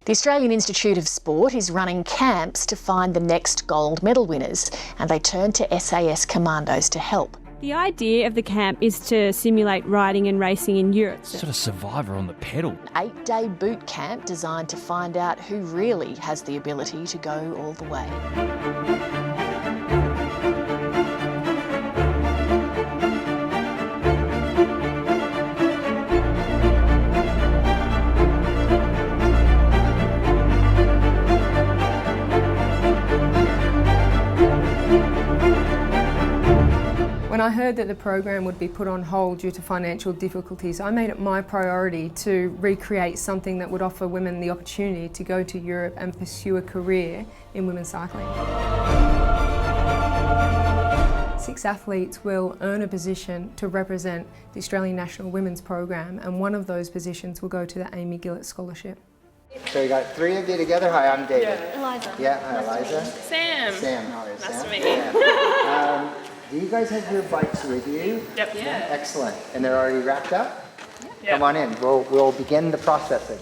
The Australian Institute of Sport is running camps to find the next gold medal winners, and they turn to SAS commandos to help. The idea of the camp is to simulate riding and racing in Europe. Sort of Survivor on the pedal. An 8-day boot camp designed to find out who really has the ability to go all the way. When I heard that the program would be put on hold due to financial difficulties, I made it my priority to recreate something that would offer women the opportunity to go to Europe and pursue a career in women's cycling. 6 athletes will earn a position to represent the Australian National Women's Program, and one of those positions will go to the Amy Gillett Scholarship. So we got 3 of you together. Hi, I'm David. Yeah. Eliza. Yeah, hi, Eliza. Sam. Sam, how are you, Sam? Nice to meet you. Do you guys have your bikes with you? Yep. Yeah. Excellent. And they're already wrapped up? Yeah. Come on in. We'll begin the processing.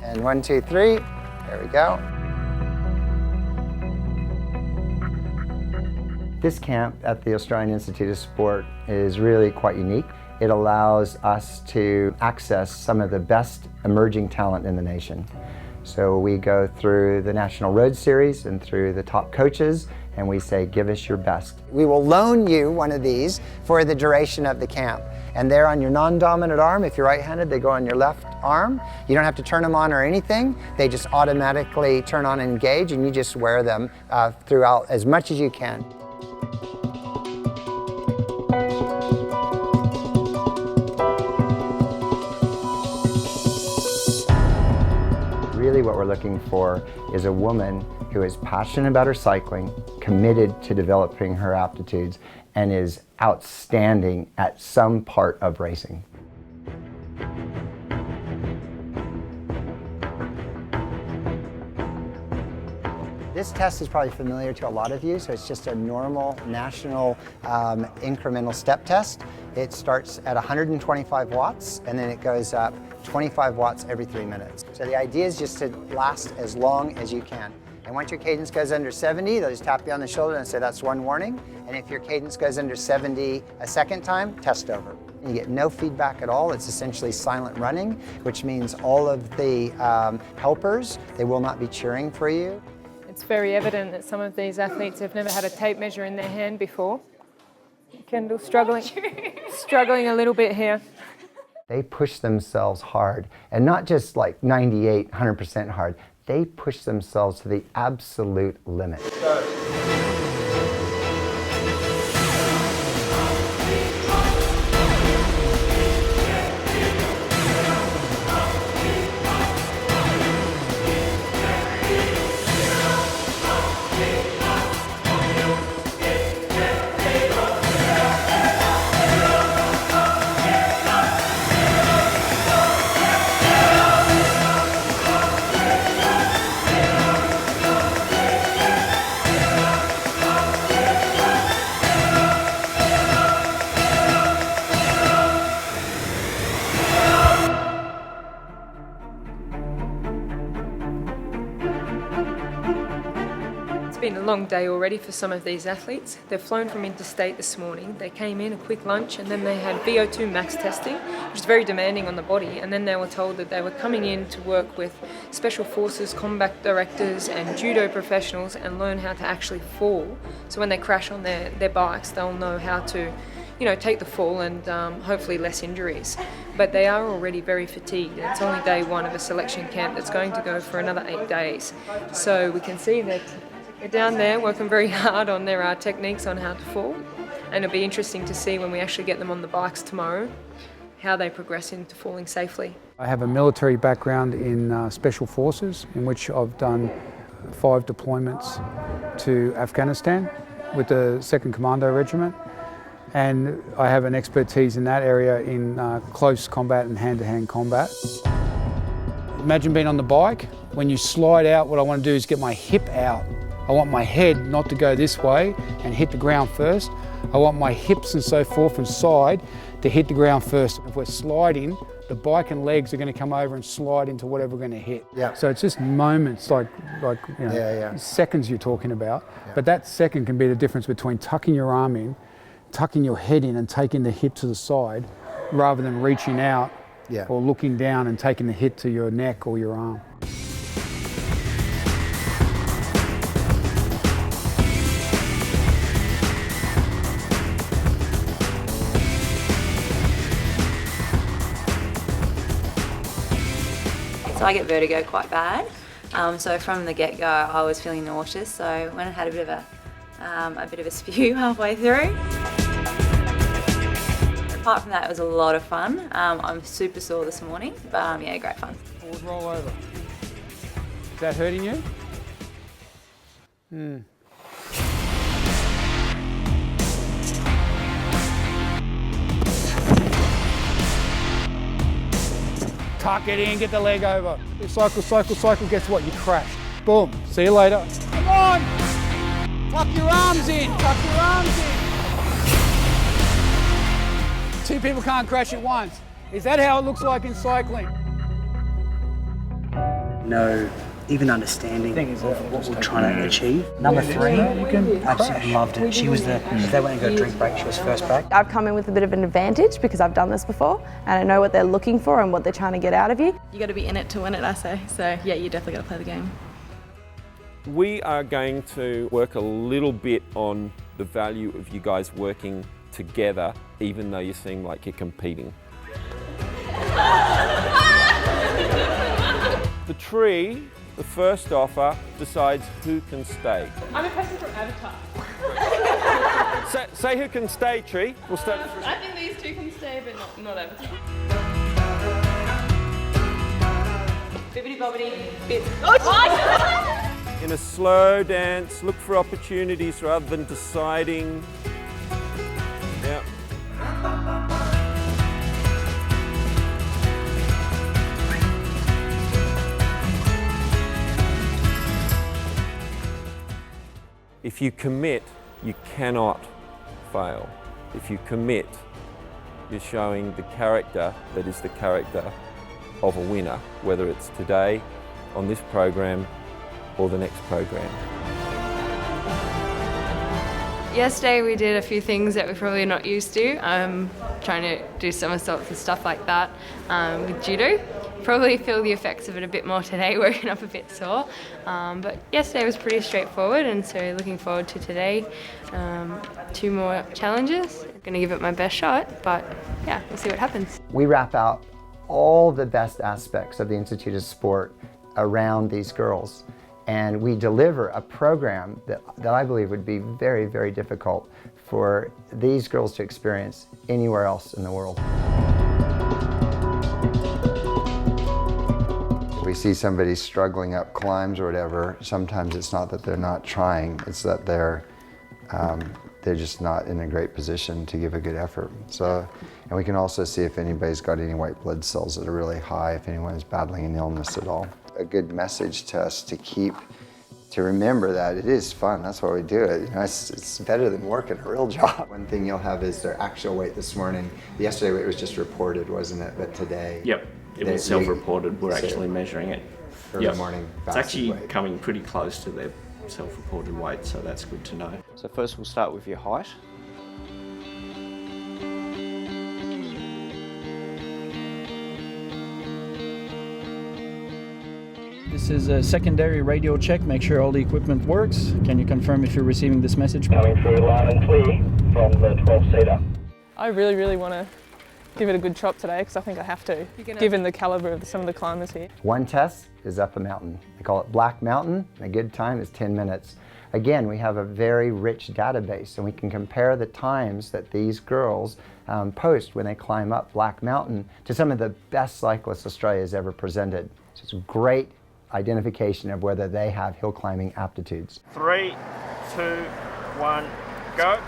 And 1, 2, 3. There we go. This camp at the Australian Institute of Sport is really quite unique. It allows us to access some of the best emerging talent in the nation. So we go through the National Road Series and through the top coaches, and we say, give us your best. We will loan you one of these for the duration of the camp. And they're on your non-dominant arm. If you're right-handed, they go on your left arm. You don't have to turn them on or anything. They just automatically turn on and engage, and you just wear them throughout as much as you can. Really what we're looking for is a woman who is passionate about her cycling, committed to developing her aptitudes, and is outstanding at some part of racing. This test is probably familiar to a lot of you, so it's just a normal national incremental step test. It starts at 125 watts and then it goes up 25 watts every 3 minutes. So the idea is just to last as long as you can. And once your cadence goes under 70, they'll just tap you on the shoulder and say that's one warning. And if your cadence goes under 70 a second time, test over. You get no feedback at all. It's essentially silent running, which means all of the helpers, they will not be cheering for you. It's very evident that some of these athletes have never had a tape measure in their hand before. Kendall struggling a little bit here. They push themselves hard, and not just like 98, 100% hard. They push themselves to the absolute limit. It's been a long day already for some of these athletes. They've flown from interstate this morning. They came in, a quick lunch, and then they had VO2 max testing, which is very demanding on the body. And then they were told that they were coming in to work with special forces, combat directors, and judo professionals and learn how to actually fall. So when they crash on their bikes, they'll know how to, take the fall and hopefully less injuries. But they are already very fatigued. It's only day 1 of a selection camp that's going to go for another 8 days. So we can see that they're down there working very hard on their techniques on how to fall, and it'll be interesting to see when we actually get them on the bikes tomorrow how they progress into falling safely. I have a military background in special forces, in which I've done 5 deployments to Afghanistan with the 2nd Commando Regiment, and I have an expertise in that area in close combat and hand-to-hand combat. Imagine being on the bike. When you slide out, what I want to do is get my hip out. I want my head not to go this way and hit the ground first. I want my hips and so forth and side to hit the ground first. If we're sliding, the the bike and legs are going to come over and slide into whatever we're going to hit. Yeah. So it's just moments, like seconds you're talking about. Yeah. But that second can be the difference between tucking your arm in, tucking your head in and taking the hip to the side, rather than reaching out or looking down and taking the hit to your neck or your arm. So I get vertigo quite bad. So from the get-go, I was feeling nauseous. So when I had a bit of a spew halfway through. Apart from that, it was a lot of fun. I'm super sore this morning, but yeah, great fun. Forward roll over. Is that hurting you? Tuck it in, get the leg over. Cycle, cycle, cycle. Guess what? You crashed. Boom. See you later. Come on. Tuck your arms in. Tuck your arms in. Two people can't crash at once. Is that how it looks like in cycling? No even understanding of what we're trying to achieve. Number 3, absolutely loved it. She was if they went and got a drink break, she was first back. I've come in with a bit of an advantage because I've done this before and I know what they're looking for and what they're trying to get out of you. You got to be in it to win it, I say. So yeah, you definitely got to play the game. We are going to work a little bit on the value of you guys working together, even though you seem like you're competing. The tree, the first offer, decides who can stay. I'm a person from Avatar. Say who can stay, Tree. We'll start. I think these two can stay, but not Avatar. Bibbidi bobbidi bit. In a slow dance, look for opportunities rather than deciding. Yeah. If you commit, you cannot fail. If you commit, you're showing the character that is the character of a winner, whether it's today, on this program, or the next program. Yesterday we did a few things that we're probably not used to. Trying to do somersaults and stuff like that with judo. Probably feel the effects of it a bit more today, waking up a bit sore. But yesterday was pretty straightforward, and so looking forward to today. 2 more challenges. I'm going to give it my best shot, but yeah, we'll see what happens. We wrap out all the best aspects of the Institute of Sport around these girls. And we deliver a program that I believe would be very, very difficult for these girls to experience anywhere else in the world. We see somebody struggling up climbs or whatever, sometimes it's not that they're not trying, it's that they're just not in a great position to give a good effort. So, and we can also see if anybody's got any white blood cells that are really high, if anyone is battling an illness at all. A good message to us to remember that it is fun, that's why we do it. You know, it's better than working a real job. One thing you'll have is their actual weight this morning. Yesterday weight was just reported, wasn't it? But today... Yep, it was self-reported. We're actually measuring it. Early morning it's actually weight. coming pretty close to their self-reported weight, so that's good to know. So first we'll start with your height. This is a secondary radio check. Make sure all the equipment works. Can you confirm if you're receiving this message? Coming through loud and clear from the 12-seater. I really want to give it a good chop today because I think I have to, given the calibre of some of the climbers here. One test is up a mountain. They call it Black Mountain. A good time is 10 minutes. Again, we have a very rich database, and we can compare the times that these girls post when they climb up Black Mountain to some of the best cyclists Australia has ever presented. So it's a great identification of whether they have hill climbing aptitudes. 3, 2, 1, go.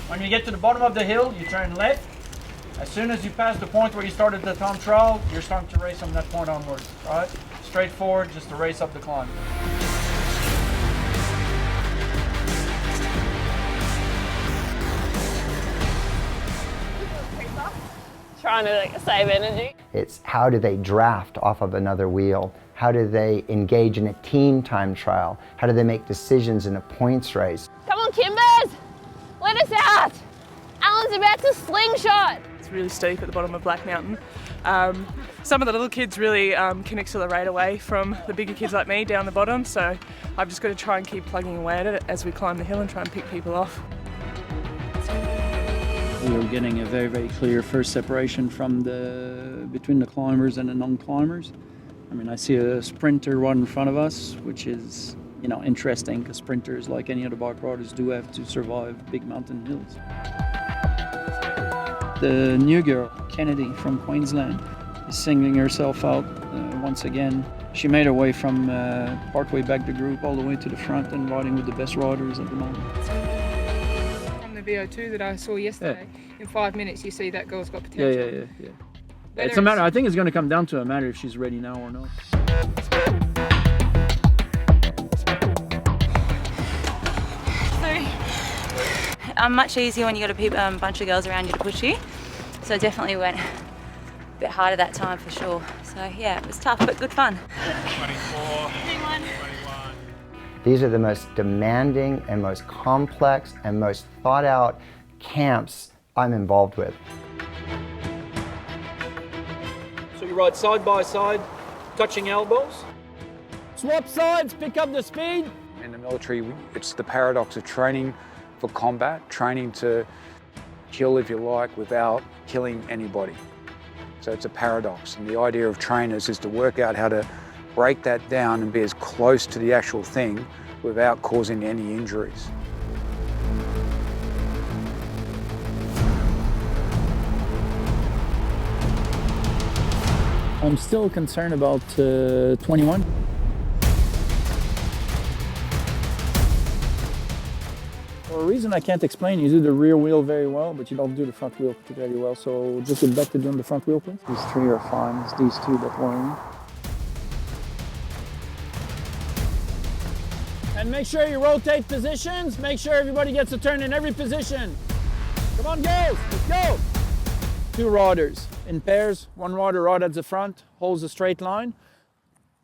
On your get to the bottom of the hill, you turn left. As soon as you pass the point where you started the time trial, you're starting to race from that point onwards, right? Straight forward, just to race up the climb. Trying to save energy. It's how do they draft off of another wheel? How do they engage in a team time trial? How do they make decisions in a points race? Come on, Kimbers! Let us out! Alan's about to slingshot! It's really steep at the bottom of Black Mountain. Some of the little kids really can accelerate away from the bigger kids like me down the bottom, so I've just got to try and keep plugging away at it as we climb the hill and try and pick people off. We were getting a very, very clear first separation between the climbers and the non-climbers. I mean, I see a sprinter right in front of us, which is, interesting because sprinters, like any other bike riders, do have to survive big mountain hills. The new girl, Kennedy from Queensland, is singling herself out once again. She made her way from partway back the group all the way to the front and riding with the best riders at the moment. The VO2 that I saw yesterday, in 5 minutes you see that girl's got potential. Yeah. It's a matter. I think it's going to come down to a matter if she's ready now or not. Much easier when you got a bunch of girls around you to push you. So definitely went a bit harder that time for sure. So yeah, it was tough but good fun. 24. 21. These are the most demanding and most complex and most thought out camps I'm involved with. So you ride side by side, touching elbows. Swap sides, pick up the speed. In the military, it's the paradox of training for combat, training to kill, if you like, without killing anybody. So it's a paradox. And the idea of trainers is to work out how to break that down and be as close to the actual thing without causing any injuries. I'm still concerned about 21. For a reason I can't explain, you do the rear wheel very well, but you don't do the front wheel particularly well. So just get back to doing the front wheel, please. These three are fine. It's these two that worry me. And make sure you rotate positions. Make sure everybody gets a turn in every position. Come on, girls, let's go. Two riders in pairs. One rider right at the front, holds a straight line.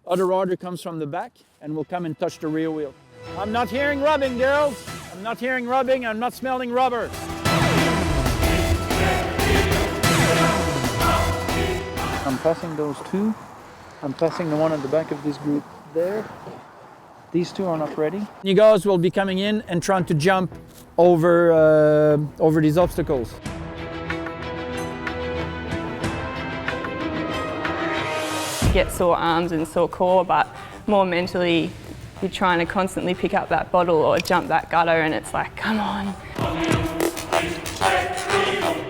Other rider comes from the back and will come and touch the rear wheel. I'm not hearing rubbing, girls. I'm not hearing rubbing. I'm not smelling rubber. I'm passing those two. I'm passing the one at the back of this group there. These two are not ready. You guys will be coming in and trying to jump over these obstacles. You get sore arms and sore core, but more mentally, you're trying to constantly pick up that bottle or jump that gutter, and it's like, come on.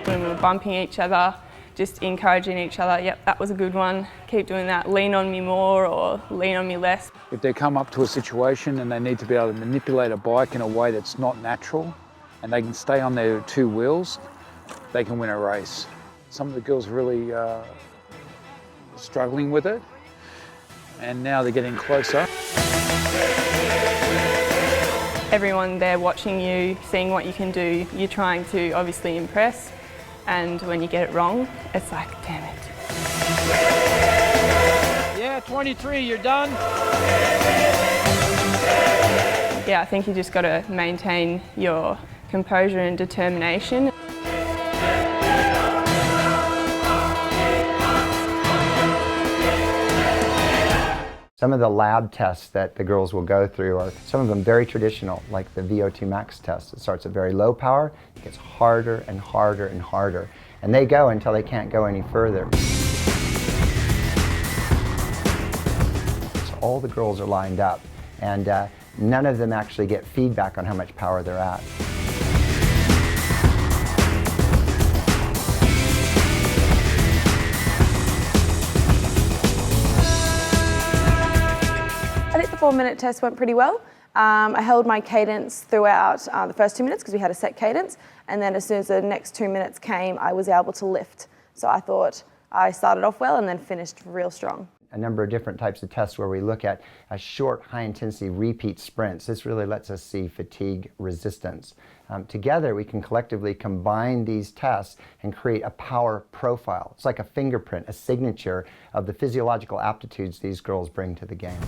When we were bumping each other, just encouraging each other, yep, that was a good one, keep doing that, lean on me more or lean on me less. If they come up to a situation and they need to be able to manipulate a bike in a way that's not natural and they can stay on their two wheels, they can win a race. Some of the girls really struggling with it, and now they're getting closer. Everyone there watching you, seeing what you can do, you're trying to obviously impress, and when you get it wrong, it's like, damn it. Yeah, 23, you're done. Yeah, I think you just got to maintain your composure and determination. Some of the lab tests that the girls will go through are some of them very traditional, like the VO2 max test. It starts at very low power, it gets harder and harder and harder, and they go until they can't go any further. So all the girls are lined up, and none of them actually get feedback on how much power they're at. I think the 4-minute test went pretty well. I held my cadence throughout the first 2 minutes because we had a set cadence, And then as soon as the next 2 minutes came, I was able to lift. So I thought I started off well and then finished real strong. A number of different types of tests where we look at a short, high-intensity repeat sprints. This really lets us see fatigue resistance. Together, we can collectively combine these tests and create a power profile. It's like a fingerprint, a signature of the physiological aptitudes these girls bring to the game.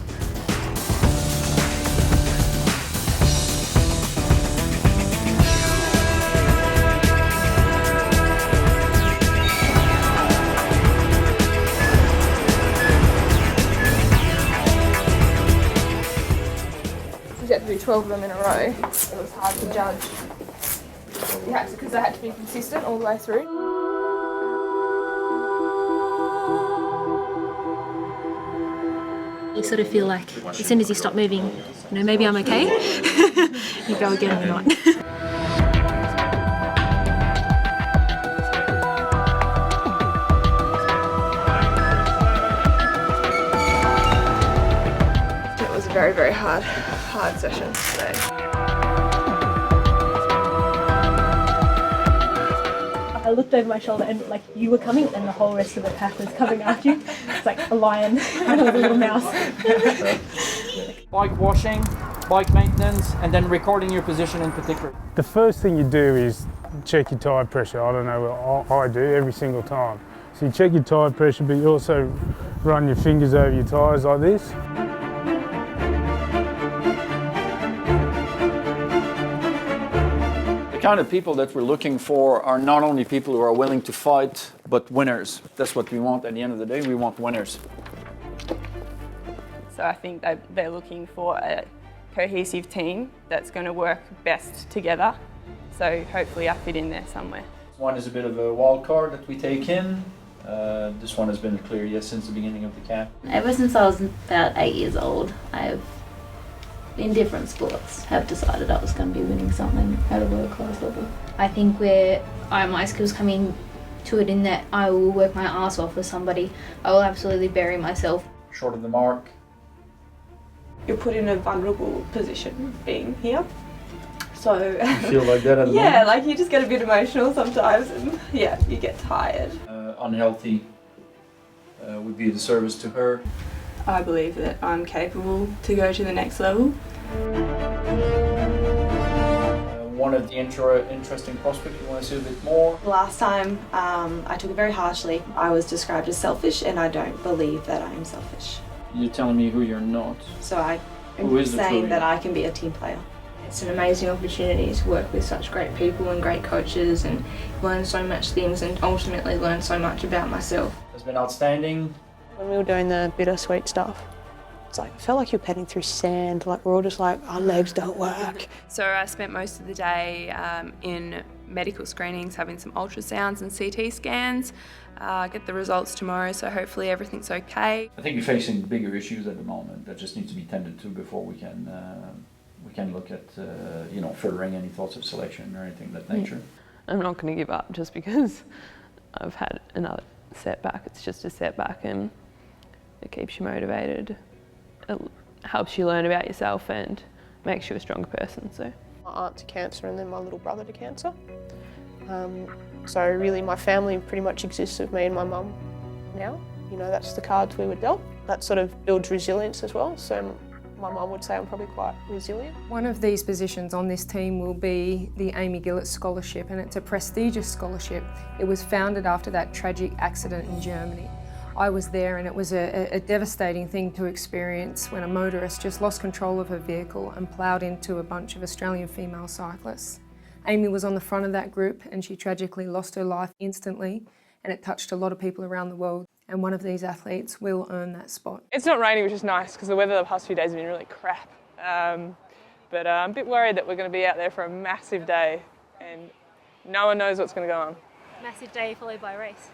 You had to do 12 of them in a row. It was hard to judge. You had to, because they had to be consistent all the way through. You sort of feel like as soon as you stop moving, you know, maybe I'm okay. You go again or not. It was a very, very hard session today. I looked over my shoulder and like you were coming and the whole rest of the pack was coming after you. It's like a lion and a little mouse. Bike washing, bike maintenance, and then recording your position in particular. The first thing you do is check your tyre pressure. I don't know, I do every single time. So you check your tyre pressure, but you also run your fingers over your tyres like this. The kind of people that we're looking for are not only people who are willing to fight, but winners. That's what we want at the end of the day. We want winners. So I think that they're looking for a cohesive team that's going to work best together. So hopefully I fit in there somewhere. One is a bit of a wild card that we take in. This one has been a clear yes since the beginning of the camp. Ever since I was about 8 years old, I've in different sports have decided I was going to be winning something at a world class level. I think where my skills coming to it in that I will work my ass off for somebody. I will absolutely bury myself. Short of the mark. You're put in a vulnerable position being here. So You feel like that at the yeah, moment? like you just get a bit emotional sometimes and yeah, you get tired. Unhealthy would be a disservice to her. I believe that I'm capable to go to the next level. One of the interesting prospects you want to see a bit more. Last time I took it very harshly. I was described as selfish and I don't believe that I am selfish. You're telling me who you're not. So I Who am is the saying true that you? I can be a team player. It's an amazing opportunity to work with such great people and great coaches and learn so much things and ultimately learn so much about myself. It's been outstanding. When we were doing the bittersweet stuff, it's like, I felt like you're petting through sand, like we're all just like, our legs don't work. So I spent most of the day in medical screenings, having some ultrasounds and CT scans. Get the results tomorrow, so hopefully everything's okay. I think you're facing bigger issues at the moment that just need to be tended to before we can look at furthering any thoughts of selection or anything of that nature. I'm not going to give up just because I've had another setback. It's just a setback and it keeps you motivated. It helps you learn about yourself and makes you a stronger person. So My aunt to cancer and then my little brother to cancer. So really my family pretty much exists of me and my mum now. You know, that's the cards we were dealt. That sort of builds resilience as well. So my mum would say I'm probably quite resilient. One of these positions on this team will be the Amy Gillett Scholarship, and it's a prestigious scholarship. It was founded after that tragic accident in Germany. I was there and it was a devastating thing to experience when a motorist just lost control of her vehicle and ploughed into a bunch of Australian female cyclists. Amy was on the front of that group and she tragically lost her life instantly, and it touched a lot of people around the world. And one of these athletes will earn that spot. It's not raining, which is nice because the weather the past few days has been really crap. But I'm a bit worried that we're going to be out there for a massive day and no one knows what's going to go on. Massive day followed by a race.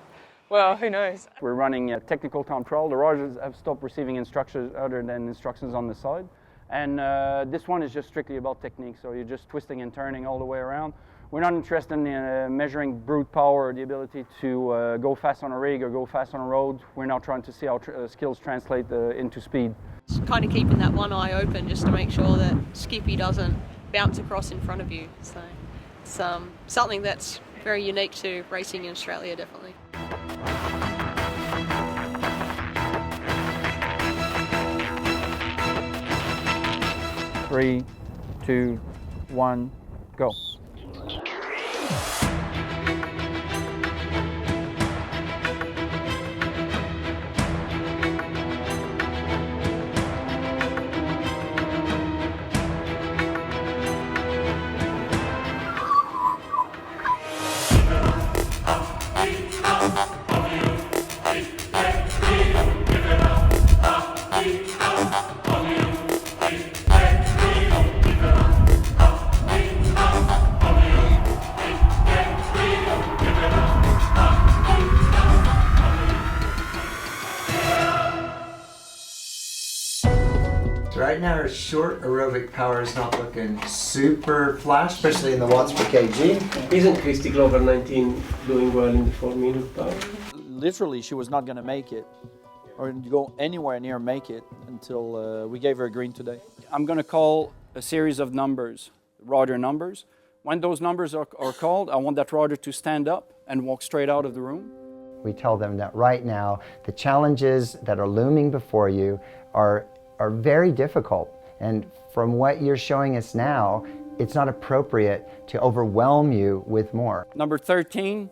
Well, who knows? We're running a technical time trial. The riders have stopped receiving instructions other than instructions on the side. And this one is just strictly about technique, so you're just twisting and turning all the way around. We're not interested in measuring brute power or the ability to go fast on a rig or go fast on a road. We're now trying to see how skills translate into speed. It's kind of keeping that one eye open just to make sure that Skippy doesn't bounce across in front of you. So It's something that's very unique to racing in Australia, definitely. 3, 2, 1, go. Right now our short aerobic power is not looking super flash, especially in the watts per kg. Isn't Christy Glover 19 doing well in the 4-minute power? Literally, she was not going to make it or go anywhere near make it until we gave her a green today. I'm going to call a series of numbers, rider numbers. When those numbers are called, I want that rider to stand up and walk straight out of the room. We tell them that right now the challenges that are looming before you are very difficult, and from what you're showing us now, it's not appropriate to overwhelm you with more. Number 13,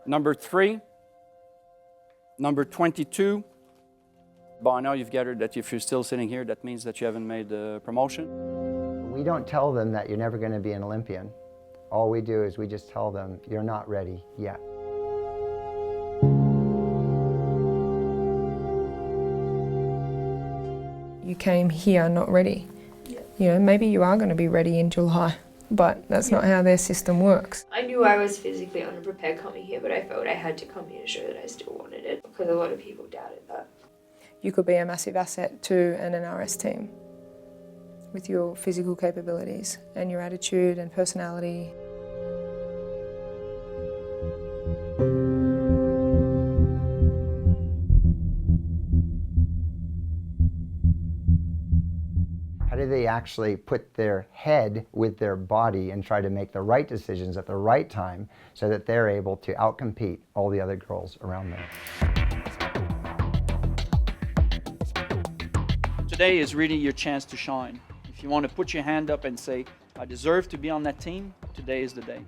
number 3, number 22. By now you've gathered that if you're still sitting here, that means that you haven't made the promotion. We don't tell them that you're never going to be an Olympian. All we do is we just tell them you're not ready yet. You came here not ready. You know, maybe you are going to be ready in July, but that's not how their system works. I knew I was physically underprepared coming here, but I felt I had to come here to show that I still wanted it, because a lot of people doubted that. You could be a massive asset to an NRS team with your physical capabilities and your attitude and personality. How do they actually put their head with their body and try to make the right decisions at the right time so that they're able to outcompete all the other girls around them? Today is really your chance to shine. If you want to put your hand up and say, I deserve to be on that team, today is the day,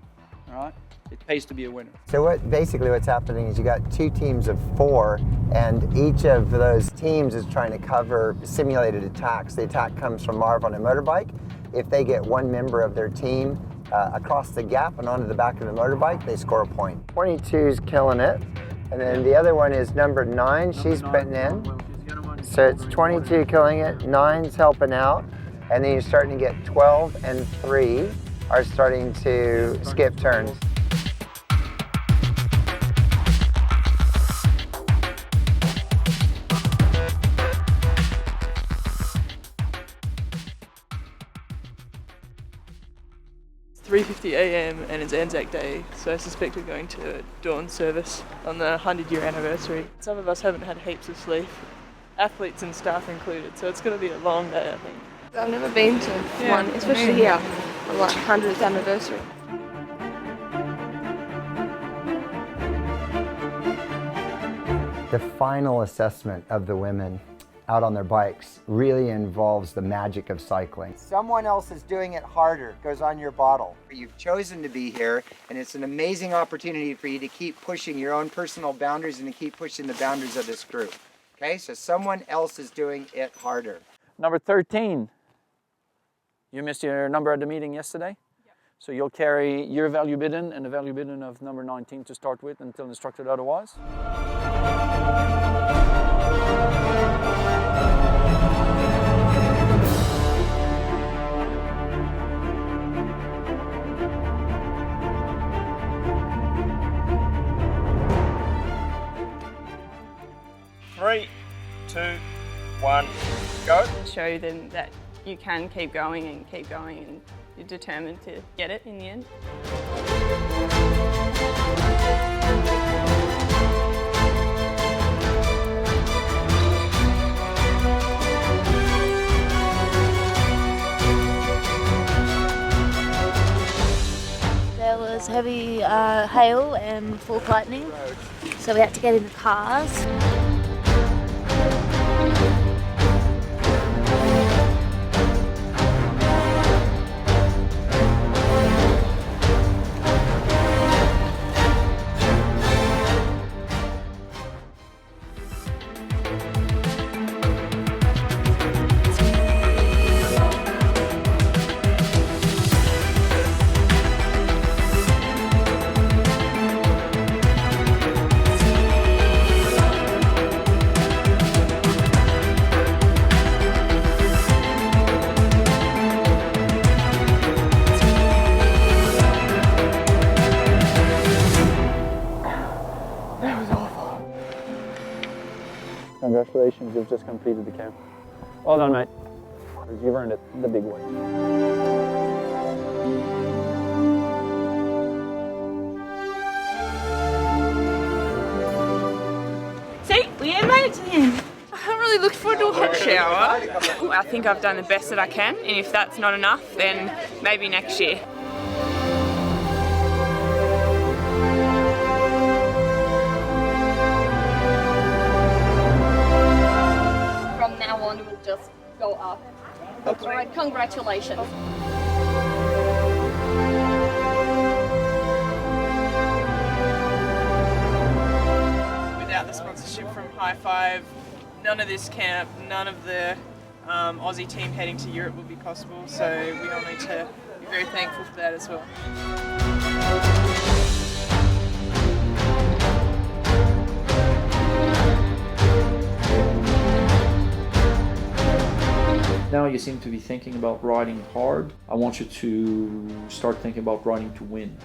all right? It pays to be a winner. So basically what's happening is you got 2 teams of 4, and each of those teams is trying to cover simulated attacks. The attack comes from Marv on a motorbike. If they get one member of their team across the gap and onto the back of the motorbike, they score a point. 22's killing it, and then the other one is number 9. She's putting in. So it's 22 killing it, 9's helping out, and then you're starting to get 12 and 3 are starting to skip turns. It's 3:50 a.m. and it's Anzac Day, so I suspect we're going to dawn service on the 100-year anniversary. Some of us haven't had heaps of sleep, athletes and staff included, so it's going to be a long day, I think. I've never been to one, especially here, on like 100th anniversary. The final assessment of the women out on their bikes really involves the magic of cycling. Someone else is doing it harder, goes on your bottle. You've chosen to be here, and it's an amazing opportunity for you to keep pushing your own personal boundaries and to keep pushing the boundaries of this group. Okay, so someone else is doing it harder. Number 13. You missed your number at the meeting yesterday? Yep. So you'll carry your value bidden and the value bidden of number 19 to start with until instructed otherwise. Three, 2, 1, go. Show them that you can keep going and you're determined to get it in the end. hail and fork lightning, so we had to get in the cars. Congratulations, you've just completed the camp. Well done, mate. You've earned it the big way. See, we made it to the end. I really look forward to a hot shower. I think I've done the best that I can, and if that's not enough, then maybe next year. From now on, we'll just go up. All right, congratulations. Without the sponsorship from High Five, none of this camp, none of the Aussie team heading to Europe would be possible, so we all need to be very thankful for that as well. Now you seem to be thinking about riding hard. I want you to start thinking about riding to win.